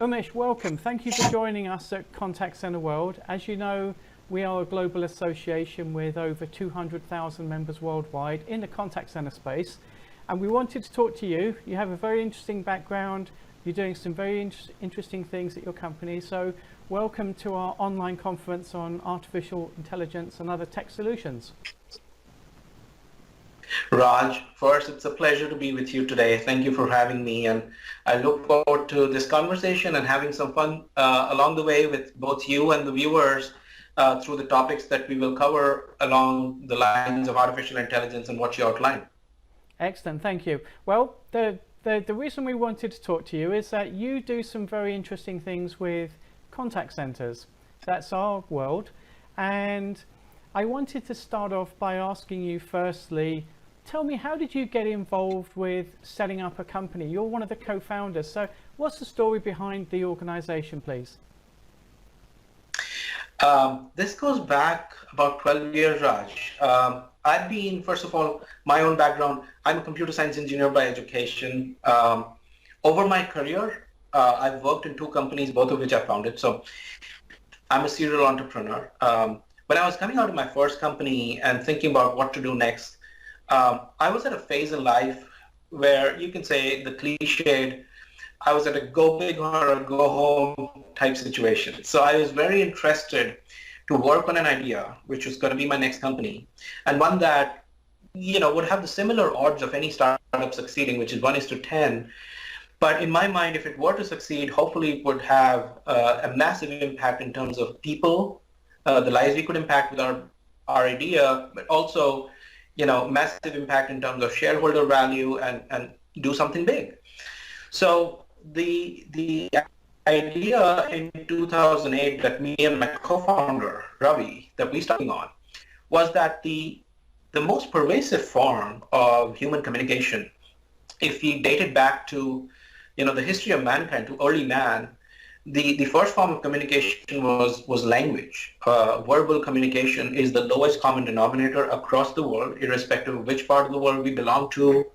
Umesh, welcome. Thank you for joining us at Contact Center World. As you know, we are a global association with over 200,000 members worldwide in the contact center space. And we wanted to talk to you. You have a very interesting background. You're doing some very interesting things at your company. So welcome to our online conference on artificial intelligence and other tech solutions. Raj, first, it's a pleasure to be with you today. Thank you for having me, and I look forward to this conversation and having some fun along the way with both you and the viewers through the topics that we will cover along the lines of artificial intelligence and what you outlined. Excellent, thank you. Well, the reason we wanted to talk to you is that you do some very interesting things with contact centers. That's our world, and I wanted to start off by asking you firstly, tell me, how did you get involved with setting up a company? You're one of the co-founders, so what's the story behind the organization, please? This goes back about 12 years, Raj. I've been, first of all, my own background, I'm a computer science engineer by education. Over my career, I've worked in two companies, both of which I founded, so I'm a serial entrepreneur. When I was coming out of my first company and thinking about what to do next, I was at a phase in life where you can say the cliched, I was at a go big or a go home type situation. So I was very interested to work on an idea, which was going to be my next company, and one that, you know, would have the similar odds of any startup succeeding, which is 1:10. But in my mind, if it were to succeed, hopefully it would have a massive impact in terms of people, the lives we could impact with our idea, but also, you know, massive impact in terms of shareholder value and do something big. So the idea in 2008 that me and my co-founder, Ravi, that we started on was that the most pervasive form of human communication, if we dated back to, you know, the history of mankind, to early man, the first form of communication was language. Verbal communication is the lowest common denominator across the world, irrespective of which part of the world we belong to,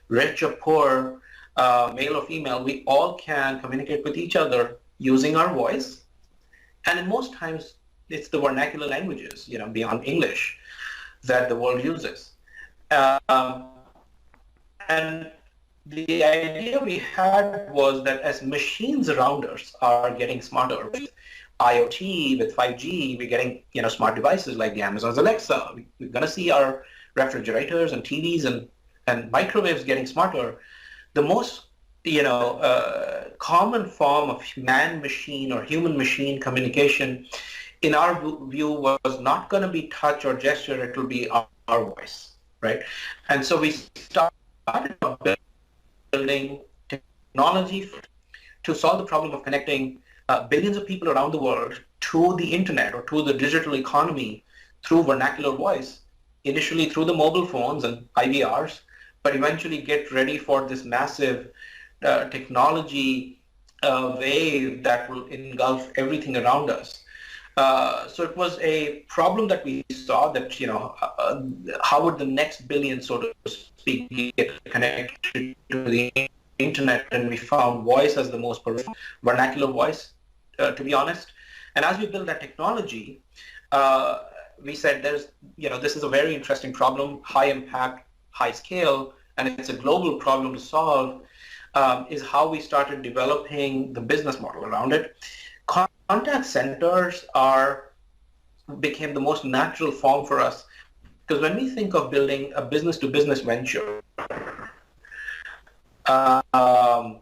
rich or poor, male or female. We all can communicate with each other using our voice. And in most times, it's the vernacular languages, you know, beyond English, that the world uses. And the idea we had was that as machines around us are getting smarter with IoT, with 5G, we're getting, you know, smart devices like the Amazon's Alexa. We're going to see our refrigerators and TVs and microwaves getting smarter. The most, you know, common form of man-machine or human-machine communication, in our view, was not going to be touch or gesture. It will be our voice, right? And so we started building technology to solve the problem of connecting billions of people around the world to the internet or to the digital economy through vernacular voice, initially through the mobile phones and IVRs, but eventually get ready for this massive technology wave that will engulf everything around us. So it was a problem that we saw that, you know, how would the next billion, so to speak, get connected to the internet? And we found voice as the most vernacular voice, to be honest. And as we built that technology, we said there's, you know, this is a very interesting problem, high impact, high scale, and it's a global problem to solve, is how we started developing the business model around it. Contact centers became the most natural form for us, because when we think of building a business-to-business venture, the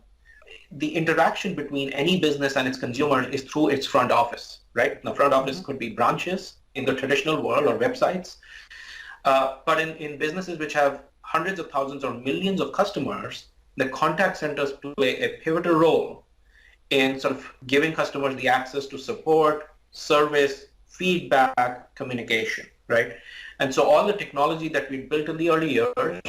interaction between any business and its consumer is through its front office, right? Now, front office could be branches in the traditional world or websites, but in businesses which have hundreds of thousands or millions of customers, the contact centers play a pivotal role in sort of giving customers the access to support, service, feedback, communication, right? And so all the technology that we built in the early years,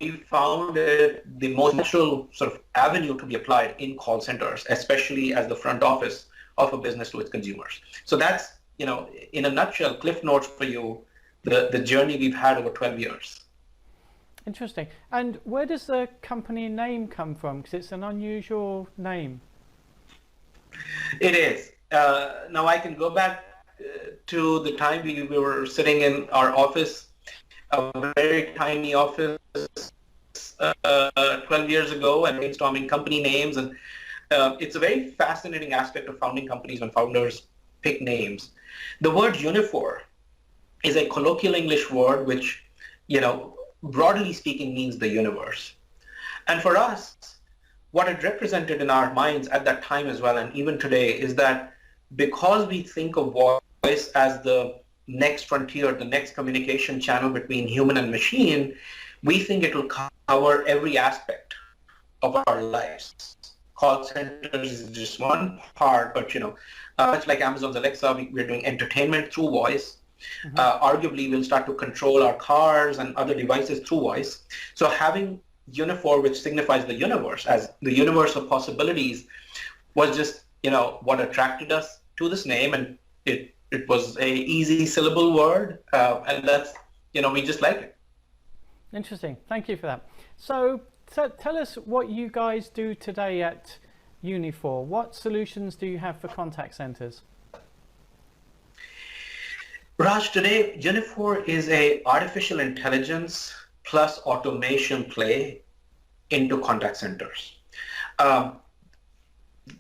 we found it the most natural sort of avenue to be applied in call centers, especially as the front office of a business to its consumers. So that's, you know, in a nutshell, cliff notes for you, the journey we've had over 12 years. Interesting. And where does the company name come from? Because it's an unusual name. It is. Now I can go back to the time we were sitting in our office, a very tiny office, 12 years ago, and brainstorming company names. And it's a very fascinating aspect of founding companies when founders pick names. The word uniphore is a colloquial English word which, broadly speaking, means the universe. And for us, what it represented in our minds at that time as well, and even today, is that because we think of voice as the next frontier, the next communication channel between human and machine, we think it will cover every aspect of our lives. Call centers is just one part, but much like Amazon's Alexa, we're doing entertainment through voice. Mm-hmm. Arguably, we'll start to control our cars and other devices through voice. So having uniphore, which signifies the universe, as the universe of possibilities, was just what attracted us to this name, and it was a easy syllable word, and that's we just like it. Interesting. Thank you for that. So tell us what you guys do today at uniphore. What solutions do you have for contact centers? Raj, today uniphore is a artificial intelligence plus automation play into contact centers.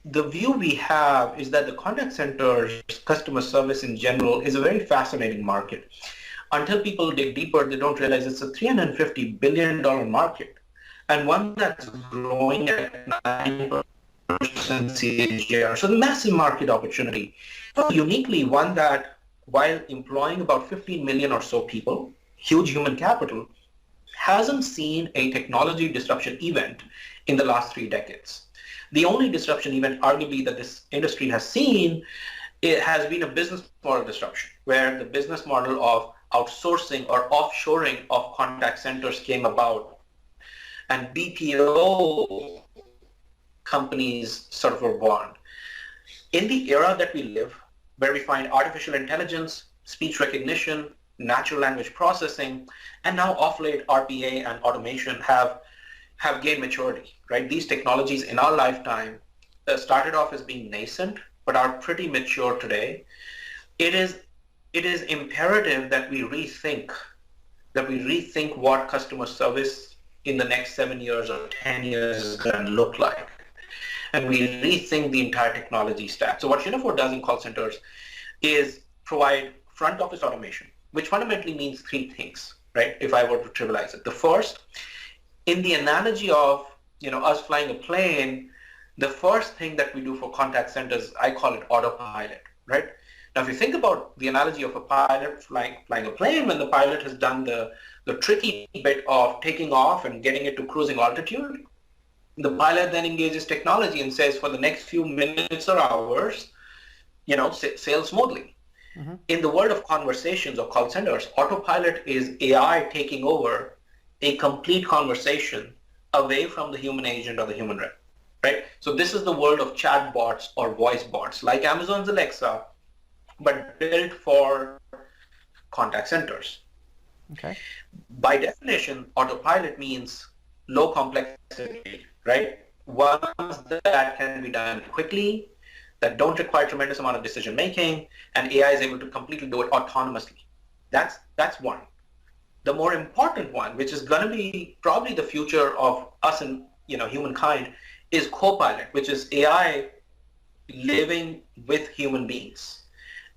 The view we have is that the contact centers, customer service in general, is a very fascinating market. Until people dig deeper, they don't realize it's a $350 billion market, and one that's growing at 9% CAGR. So the massive market opportunity. So uniquely one that, while employing about 15 million or so people, huge human capital, hasn't seen a technology disruption event in the last 3 decades. The only disruption event, arguably, that this industry has seen, it has been a business model disruption, where the business model of outsourcing or offshoring of contact centers came about, and BPO companies sort of were born. In the era that we live, where we find artificial intelligence, speech recognition, natural language processing, and now off late RPA and automation have gained maturity, right? These technologies in our lifetime started off as being nascent, but are pretty mature today. It is imperative that we rethink what customer service in the next 7 years or 10 years is going to look like. And we rethink the entire technology stack. So what uniphore does in call centers is provide front office automation, which fundamentally means 3 things, right? If I were to trivialize it. The first, in the analogy of us flying a plane, the first thing that we do for contact centers, I call it autopilot, right? Now, if you think about the analogy of a pilot flying a plane, when the pilot has done the tricky bit of taking off and getting it to cruising altitude, the pilot then engages technology and says, for the next few minutes or hours, sail smoothly. Mm-hmm. In the world of conversations or call centers, autopilot is AI taking over a complete conversation away from the human agent or the human rep, right? So this is the world of chat bots or voice bots, like Amazon's Alexa, but built for contact centers. Okay. By definition, autopilot means low complexity, right? Ones that can be done quickly, that don't require tremendous amount of decision making, and AI is able to completely do it autonomously. That's one. The more important one, which is going to be probably the future of us and humankind, is Copilot, which is AI living with human beings.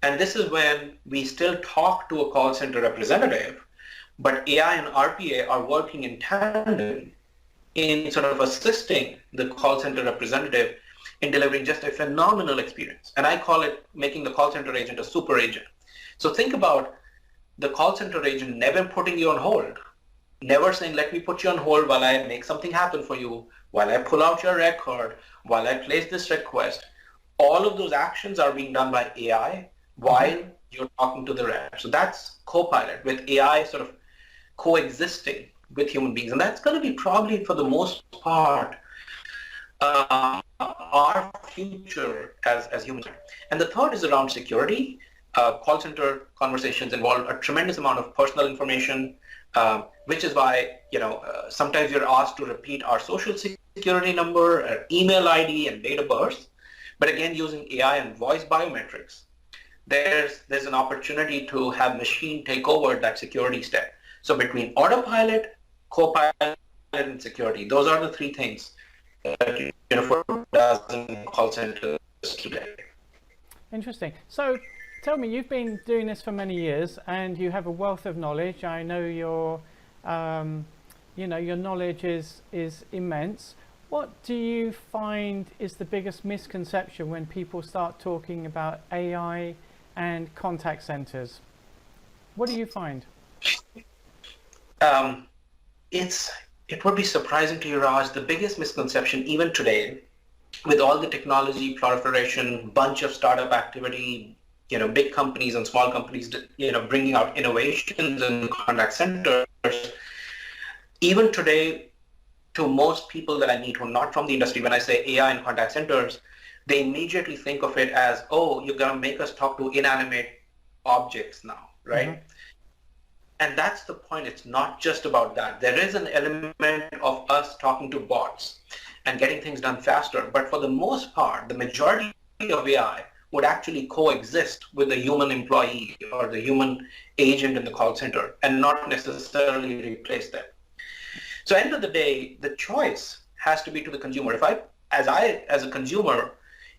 And this is when we still talk to a call center representative, but AI and RPA are working in tandem in sort of assisting the call center representative in delivering just a phenomenal experience. And I call it making the call center agent a super agent. So think about the call center agent never putting you on hold, never saying, let me put you on hold while I make something happen for you, while I pull out your record, while I place this request. All of those actions are being done by AI while you're talking to the rep. So that's Copilot, with AI sort of coexisting with human beings. And that's going to be probably, for the most part, our future as humans. And the third is around security. Call center conversations involve a tremendous amount of personal information, which is why sometimes you're asked to repeat our social security number, email ID, and date of birth. But again, using AI and voice biometrics, there's an opportunity to have machine take over that security step. So between autopilot, copilot, and security, those are the three things that Uniphore does in call centers today. Interesting. So tell me, you've been doing this for many years and you have a wealth of knowledge. I know your knowledge is immense. What do you find is the biggest misconception when people start talking about AI and contact centers? What do you find? It would be surprising to you, Raj. The biggest misconception, even today, with all the technology proliferation, bunch of startup activity, big companies and small companies, bringing out innovations in contact centers, even today, to most people that I meet who are not from the industry, when I say AI and contact centers, they immediately think of it as, oh, you're going to make us talk to inanimate objects now, right? Mm-hmm. And that's the point. It's not just about that. There is an element of us talking to bots and getting things done faster. But for the most part, the majority of AI would actually coexist with the human employee or the human agent in the call center and not necessarily replace them. So end of the day, the choice has to be to the consumer. As a consumer,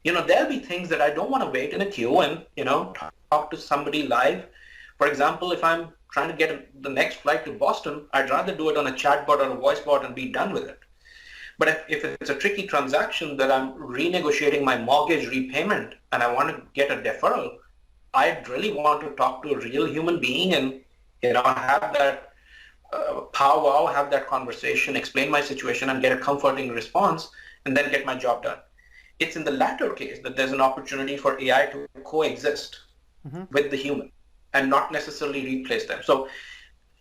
there'll be things that I don't want to wait in a queue and, talk to somebody live. For example, if I'm trying to get the next flight to Boston, I'd rather do it on a chatbot or a voice bot and be done with it. But if it's a tricky transaction that I'm renegotiating my mortgage repayment and I want to get a deferral, I'd really want to talk to a real human being and, have that powwow, have that conversation, explain my situation and get a comforting response and then get my job done. It's in the latter case that there's an opportunity for AI to coexist mm-hmm. with the human and not necessarily replace them. So,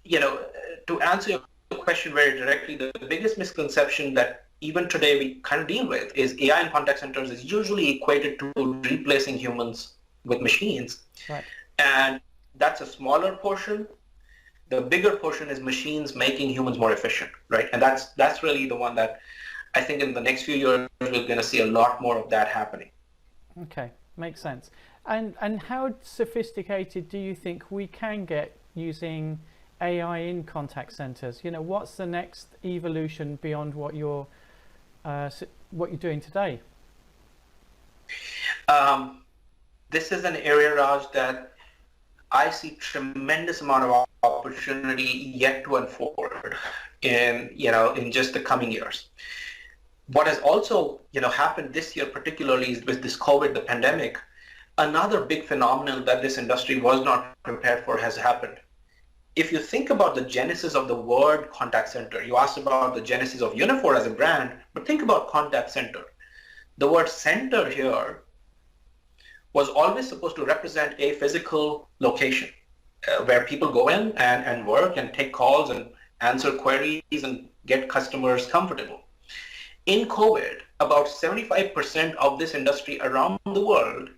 to answer your question very directly, the biggest misconception that even today we kind of deal with is AI in contact centers is usually equated to replacing humans with machines. Right. And that's a smaller portion. The bigger portion is machines making humans more efficient, right? And that's really the one that I think in the next few years we're going to see a lot more of that happening. Okay, makes sense. And how sophisticated do you think we can get using AI in contact centers? What's the next evolution beyond what you're doing today? This is an area, Raj, that I see tremendous amount of opportunity yet to unfold in just the coming years. What has also happened this year, particularly with this COVID, the pandemic, another big phenomenon that this industry was not prepared for has happened. If you think about the genesis of the word contact center, you asked about the genesis of Uniphore as a brand, but think about contact center. The word center here was always supposed to represent a physical location where people go in and work and take calls and answer queries and get customers comfortable. In COVID, about 75% of this industry around the world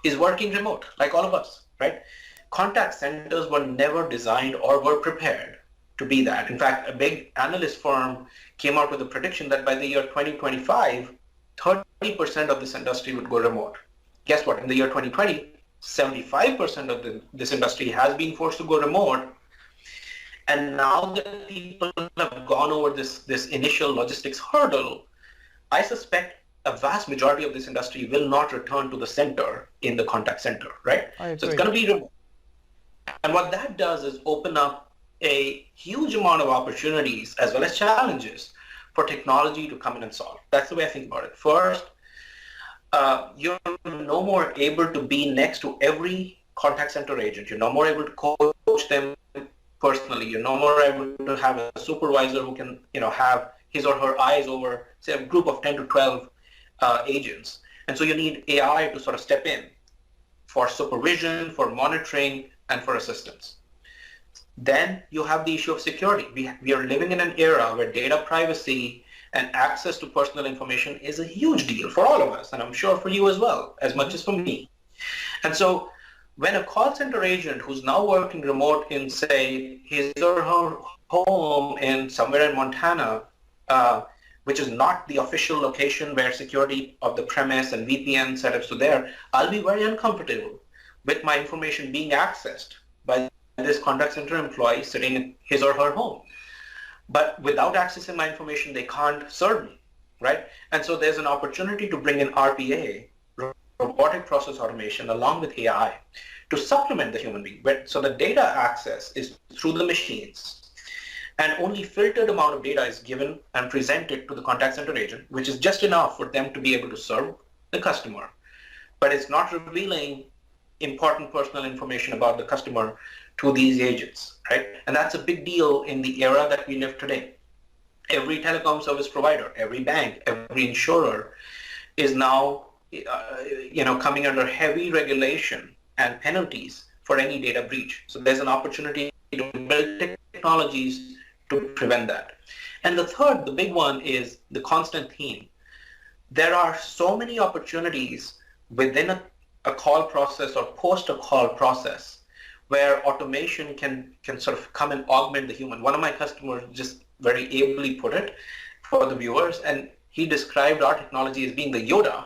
is working remote, like all of us, right? Contact centers were never designed or were prepared to be that. In fact, a big analyst firm came out with a prediction that by the year 2025, 30% of this industry would go remote. Guess what? In the year 2020, 75% of this industry has been forced to go remote. And now that people have gone over this initial logistics hurdle, I suspect a vast majority of this industry will not return to the center in the contact center, right? So it's going to be remote. And what that does is open up a huge amount of opportunities as well as challenges for technology to come in and solve. That's the way I think about it. First, you're no more able to be next to every contact center agent. You're no more able to coach them personally. You're no more able to have a supervisor who can, have his or her eyes over, say, a group of 10 to 12 agents. And so you need AI to sort of step in for supervision, for monitoring, and for assistance. Then you have the issue of security. We are living in an era where data privacy and access to personal information is a huge deal for all of us, and I'm sure for you as well, as much as for me. And so When a call center agent who's now working remote in, say, his or her home in somewhere in Montana, which is not the official location where security of the premise and VPN setups are there, I'll be very uncomfortable with my information being accessed by this contact center employee sitting in his or her home. But without accessing my information, they can't serve me, right? And so there's an opportunity to bring in RPA, robotic process automation, along with AI to supplement the human being. So the data access is through the machines, and only filtered amount of data is given and presented to the contact center agent, which is just enough for them to be able to serve the customer. But it's not revealing important personal information about the customer to these agents, right? And that's a big deal in the era that we live today. Every telecom service provider, every bank, every insurer is now coming under heavy regulation and penalties for any data breach. So there's an opportunity to build technologies to prevent that. And the third, the big one, is the constant theme. There are so many opportunities within a call process or post a call process where automation can sort of come and augment the human. One of my customers just very ably put it for the viewers, and he described our technology as being the Yoda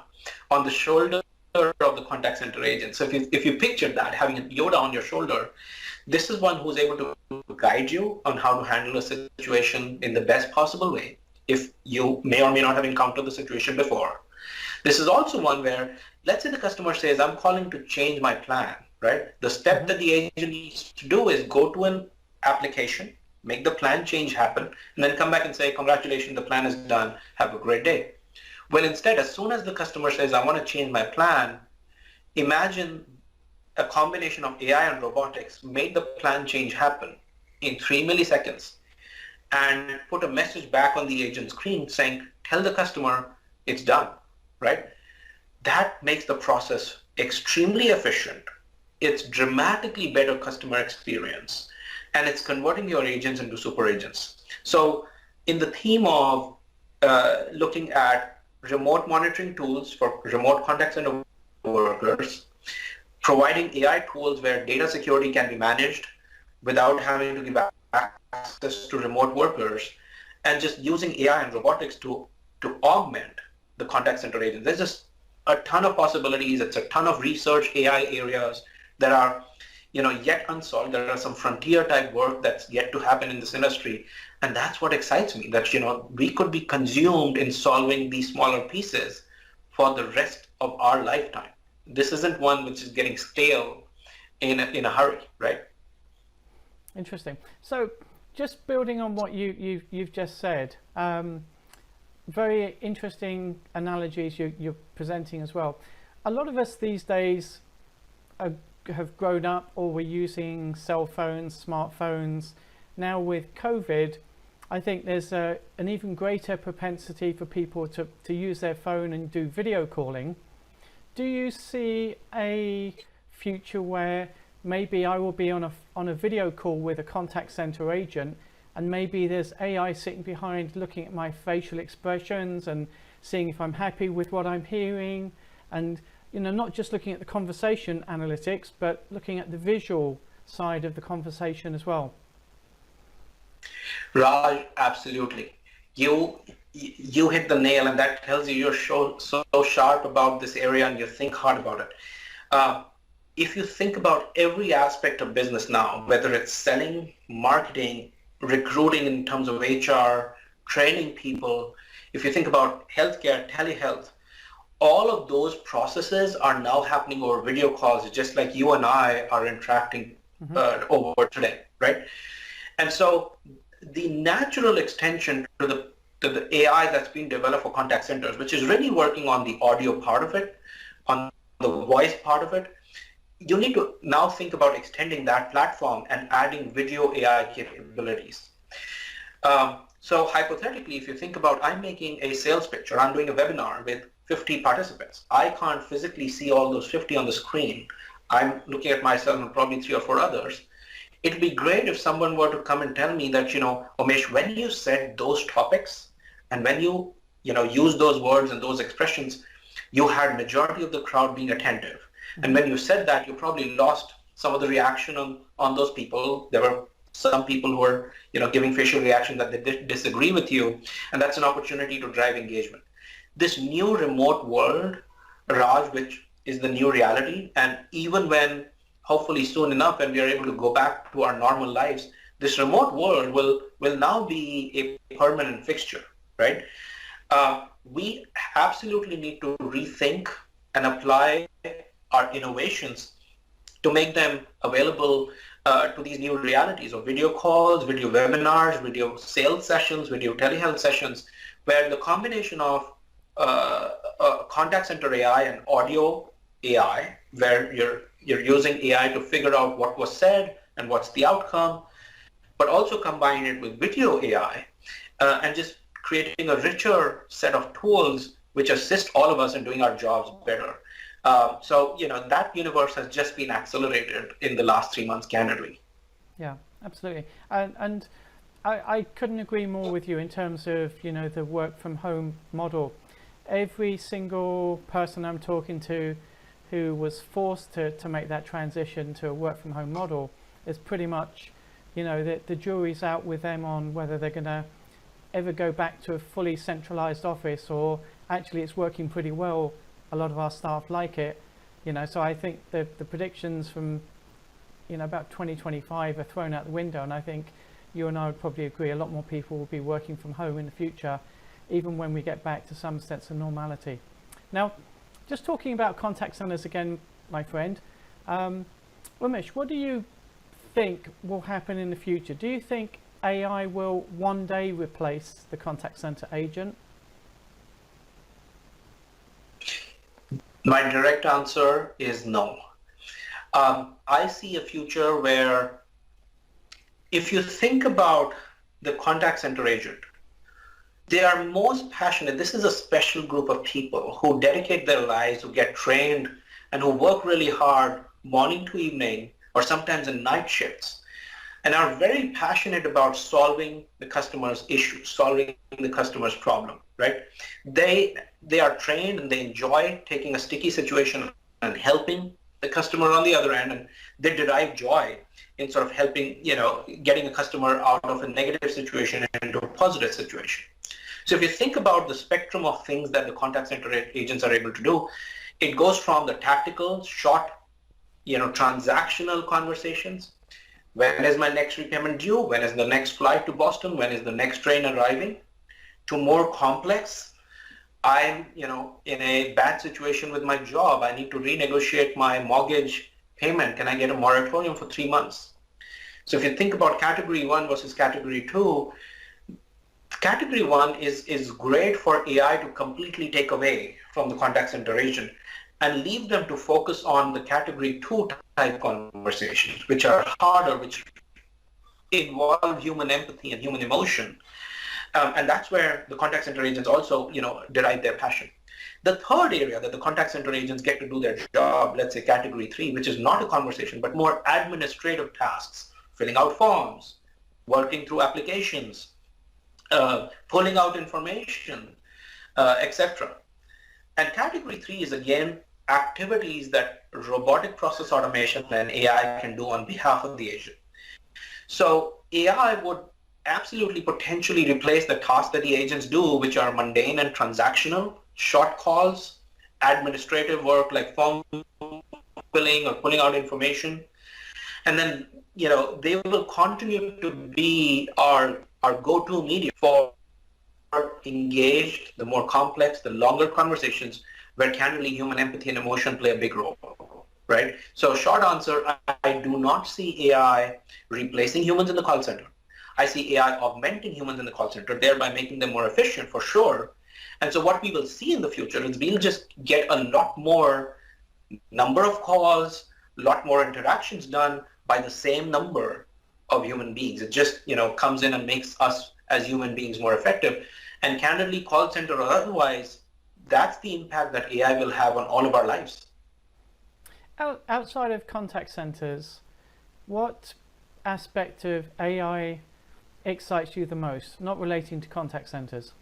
on the shoulder of the contact center agent. So if you picture that, having a Yoda on your shoulder, this is one who's able to guide you on how to handle a situation in the best possible way if you may or may not have encountered the situation before. This is also one where, let's say the customer says, I'm calling to change my plan, right? The step that the agent needs to do is go to an application, make the plan change happen, and then come back and say, congratulations, the plan is done, have a great day. Well, instead, as soon as the customer says, I want to change my plan, imagine a combination of AI and robotics made the plan change happen in 3 milliseconds and put a message back on the agent screen saying, tell the customer it's done, right? That makes the process extremely efficient. It's dramatically better customer experience, and it's converting your agents into super agents. So in the theme of looking at remote monitoring tools for remote contact center workers, providing AI tools where data security can be managed without having to give access to remote workers, and just using AI and robotics to augment the contact center agents. There's just a ton of possibilities. It's a ton of research AI areas that are yet unsolved. There are some frontier type work that's yet to happen in this industry. And that's what excites me, that we could be consumed in solving these smaller pieces for the rest of our lifetime. This isn't one which is getting stale in a hurry, right? Interesting. So just building on what you've just said, very interesting analogies you're presenting as well. A lot of us these days have grown up, or we're using cell phones, smartphones. Now with COVID, I think there's an even greater propensity for people to use their phone and do video calling. Do you see a future where maybe I will be on a video call with a contact center agent, and maybe there's AI sitting behind looking at my facial expressions and seeing if I'm happy with what I'm hearing, and not just looking at the conversation analytics, but looking at the visual side of the conversation as well? Raj, absolutely. You hit the nail, and that tells you you're so sharp about this area and you think hard about it. If you think about every aspect of business now, whether it's selling, marketing, recruiting in terms of HR, training people, if you think about healthcare, telehealth, all of those processes are now happening over video calls, just like you and I are interacting over today, right? And so the natural extension to the AI that's being developed for contact centers, which is really working on the audio part of it, on the voice part of it, you need to now think about extending that platform and adding video AI capabilities. So hypothetically, if you think about, I'm making a sales pitch, or I'm doing a webinar with 50 participants. I can't physically see all those 50 on the screen. I'm looking at myself and probably 3 or 4 others. It'd be great if someone were to come and tell me that, Umesh, when you said those topics and when you use those words and those expressions, you had majority of the crowd being attentive. And when you said that, you probably lost some of the reaction on those people. There were some people who were, giving facial reaction that they disagree with you, and that's an opportunity to drive engagement. This new remote world, Raj, which is the new reality, and even when, hopefully soon enough, when we are able to go back to our normal lives, this remote world will now be a permanent fixture, right? We absolutely need to rethink and apply our innovations to make them available to these new realities of video calls, video webinars, video sales sessions, video telehealth sessions, where the combination of contact center AI and audio AI, where you're using AI to figure out what was said and what's the outcome, but also combine it with video AI and just creating a richer set of tools which assist all of us in doing our jobs better. So that universe has just been accelerated in the last 3 months, candidly. Yeah, absolutely. And I couldn't agree more with you in terms of, the work from home model. Every single person I'm talking to who was forced to make that transition to a work from home model is pretty much, the jury's out with them on whether they're going to ever go back to a fully centralized office, or actually it's working pretty well. A lot of our staff like it, so I think the predictions from, about 2025 are thrown out the window, and I think you and I would probably agree a lot more people will be working from home in the future, even when we get back to some sense of normality. Now, just talking about contact centers again, my friend, Umesh, what do you think will happen in the future? Do you think AI will one day replace the contact center agent? My direct answer is no. I see a future where, if you think about the contact center agent, they are most passionate. This is a special group of people who dedicate their lives, who get trained, and who work really hard morning to evening, or sometimes in night shifts, and are very passionate about solving the customer's issues, solving the customer's problem, right? They are trained and they enjoy taking a sticky situation and helping the customer on the other end, and they derive joy in sort of helping, getting a customer out of a negative situation into a positive situation. So if you think about the spectrum of things that the contact center agents are able to do, it goes from the tactical, short, transactional conversations. When is my next repayment due? When is the next flight to Boston? When is the next train arriving? To more complex, I'm, in a bad situation with my job. I need to renegotiate my mortgage payment. Can I get a moratorium for 3 months? So if you think about category 1 versus category 2, category 1 is great for AI to completely take away from the contact center agent and leave them to focus on the category 2 type conversations, which are harder, which involve human empathy and human emotion. And that's where the contact center agents also, derive their passion. The third area that the contact center agents get to do their job, let's say category 3, which is not a conversation, but more administrative tasks, filling out forms, working through applications, pulling out information, etc. And category 3 is, again, activities that robotic process automation and AI can do on behalf of the agent. So AI would absolutely potentially replace the tasks that the agents do, which are mundane and transactional, short calls, administrative work like form filling or pulling out information. And then, they will continue to be our go-to medium for engaged, the more complex, the longer conversations where candidly human empathy and emotion play a big role, right? So short answer, I do not see AI replacing humans in the call center. I see AI augmenting humans in the call center, thereby making them more efficient for sure. And so what we will see in the future is we'll just get a lot more number of calls, a lot more interactions done by the same number of human beings. It just, comes in and makes us as human beings more effective. And candidly, call center or otherwise, that's the impact that AI will have on all of our lives. Outside of contact centers, what aspect of AI excites you the most, not relating to contact centers?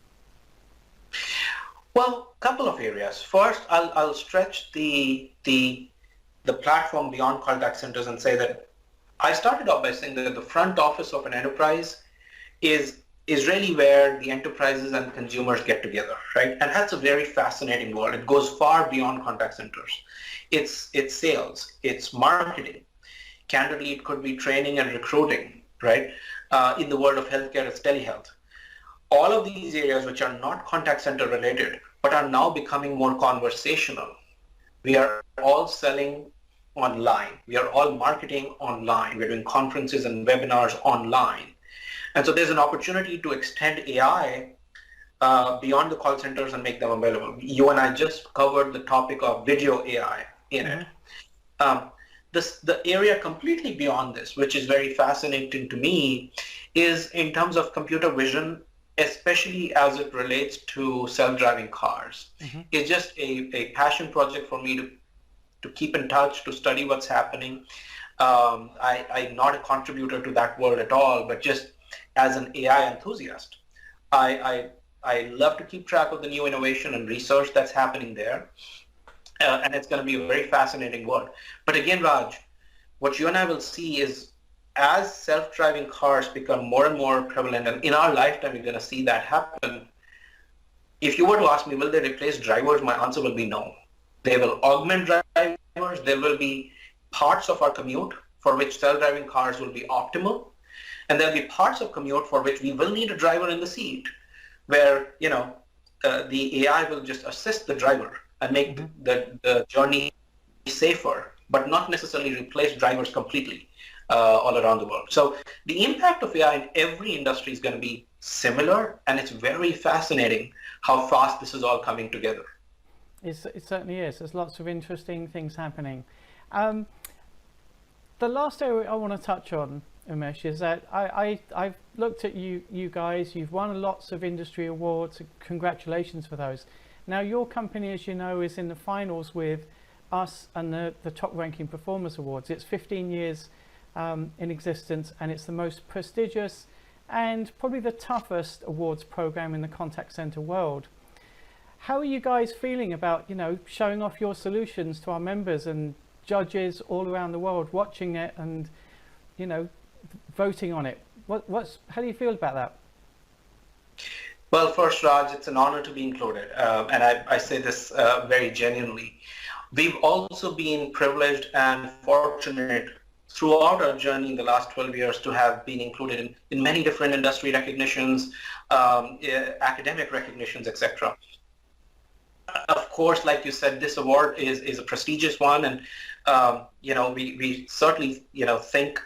Well, a couple of areas. First, I'll stretch the the platform beyond contact centers and say that I started off by saying that the front office of an enterprise is really where the enterprises and consumers get together, right? And that's a very fascinating world. It goes far beyond contact centers. It's sales, it's marketing. Candidly, it could be training and recruiting, right? In the world of healthcare, it's telehealth. All of these areas which are not contact center related, but are now becoming more conversational. We are all selling online. We are all marketing online. We're doing conferences and webinars online. And so there's an opportunity to extend AI beyond the call centers and make them available. You and I just covered the topic of video AI in it. The area completely beyond this, which is very fascinating to me, is in terms of computer vision, especially as it relates to self-driving cars. It's just a passion project for me to keep in touch, to study what's happening. I'm not a contributor to that world at all, but just as an AI enthusiast, I love to keep track of the new innovation and research that's happening there. And it's going to be a very fascinating world. But again, Raj, what you and I will see is as self-driving cars become more and more prevalent, and in our lifetime, we're going to see that happen. If you were to ask me, will they replace drivers? My answer will be no. They will augment drivers. There will be parts of our commute for which self-driving cars will be optimal. And there'll be parts of commute for which we will need a driver in the seat, where the AI will just assist the driver and make the journey safer, but not necessarily replace drivers completely all around the world. So the impact of AI in every industry is going to be similar, and it's very fascinating how fast this is all coming together. It certainly is. There's lots of interesting things happening. The last area I want to touch on, Umesh, is that I've looked at you guys. You've won lots of industry awards. Congratulations for those. Now, your company, as you know, is in the finals with us and the Top Ranking Performers Awards. It's 15 years in existence, and it's the most prestigious and probably the toughest awards program in the contact center world. How are you guys feeling about, showing off your solutions to our members and judges all around the world watching it and, voting on it? How do you feel about that? Well, first, Raj, it's an honor to be included, and I say this very genuinely. We've also been privileged and fortunate throughout our journey in the last 12 years to have been included in many different industry recognitions, academic recognitions, etc. Of course, like you said, this award is a prestigious one, and we certainly think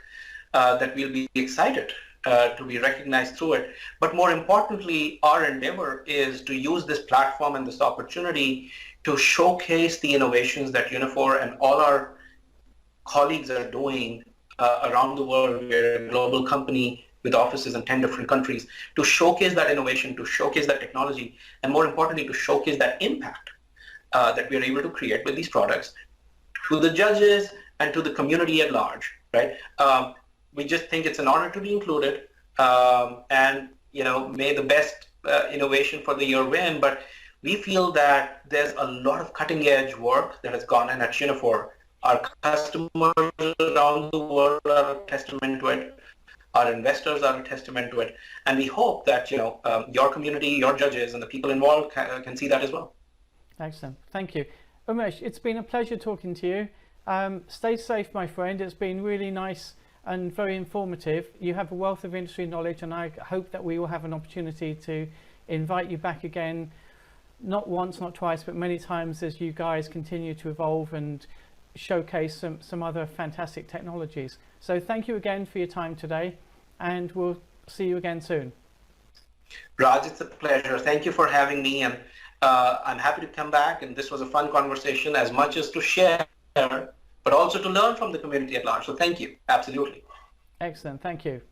that we'll be excited to be recognized through it. But more importantly, our endeavor is to use this platform and this opportunity to showcase the innovations that Uniphore and all our colleagues are doing around the world. We're a global company with offices in 10 different countries, to showcase that innovation, to showcase that technology, and more importantly, to showcase that impact that we are able to create with these products to the judges and to the community at large, right? We just think it's an honor to be included, and may the best innovation for the year win. But we feel that there's a lot of cutting-edge work that has gone in at Uniphore. Our customers around the world are a testament to it. Our investors are a testament to it, and we hope that your community, your judges, and the people involved can see that as well. Excellent, thank you, Umesh. It's been a pleasure talking to you. Stay safe, my friend. It's been really nice and very informative. You have a wealth of industry knowledge, and I hope that we will have an opportunity to invite you back again, not once, not twice, but many times as you guys continue to evolve and showcase some other fantastic technologies. So thank you again for your time today, and we'll see you again soon. Raj, it's a pleasure. Thank you for having me, and I'm happy to come back, and this was a fun conversation, as much as to share, but also to learn from the community at large. So thank you. Absolutely. Excellent. Thank you.